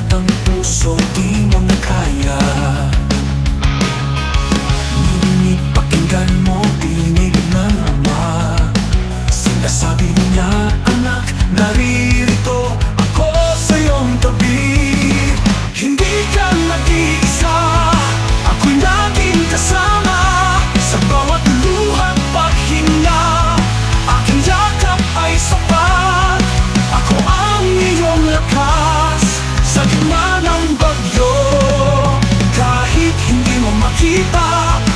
batang puso di mo na kaya. Ngunit pakinggan mo tinig ng ama. Sinasabi niya, anak, naririto ako sa iyong tabi. Hindi ka nag-iisa, ako'y laging kasama. Sa bawat luha't paghinga, aking yakap ay sapat. Ako ang iyong lakas sa gitna ng bagyo. Kahit hindi mo makita,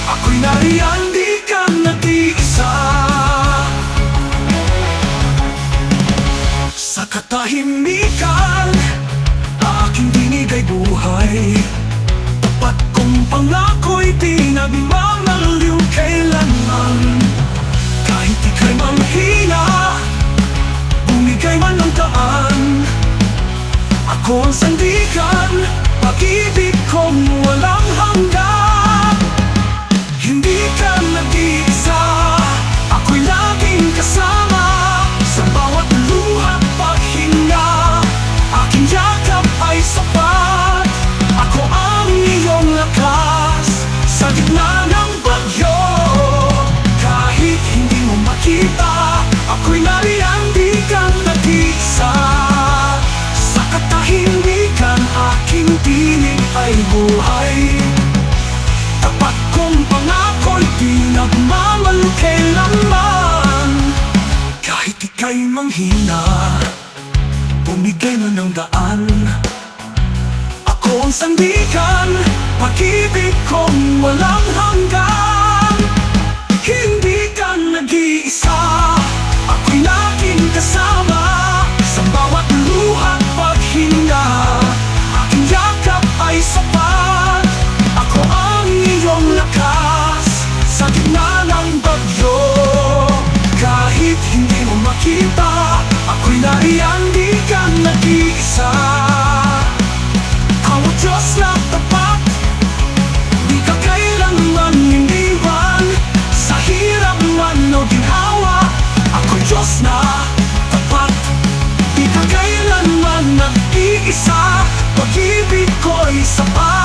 ako'y nariyan, di ka nag-iisa. Sa katahimikan, aking dinig ay buhay. Tapat kong pangako'y di nagmamaliw kailanman. Kahit ika'y manghina, bumigay man ng daan, ako ang sandigan, pag-ibig kong walang hanggan. Hindi ka nag-iisa, ako'y laging kasama. Sa bawat luha't paghinga, aking yakap ay sapat. Ako ang iyong lakas sa gitna ng bagyo. Kahit hindi mo makita, ako'y nariyan, di ka nag-iisa. Sa katahimikan, aking tinig ay buhay. Tapat kong pangako'y di nagmamaliw kailanman. Kahit ika'y manghina, bumigay mo ng daan, ako ang sandigan, pag-ibig kong walang hanggan. Hindi ka nag-iisa, ako'y laging kasama. Sa bawat luha't paghinga, aking yakap ay sapat. Ako ang iyong lakas sa gitna ng bagyo. Kahit hindi mo makita, ako'y nariyan, di ka nag-iisa. Ang Diyos na tapat, di ka kailanman iniwan. Sa hirap man o ginhawa, ako'y Diyos na tapat. Di ka kailanman nag-iisa, pag-ibig ko'y sapat.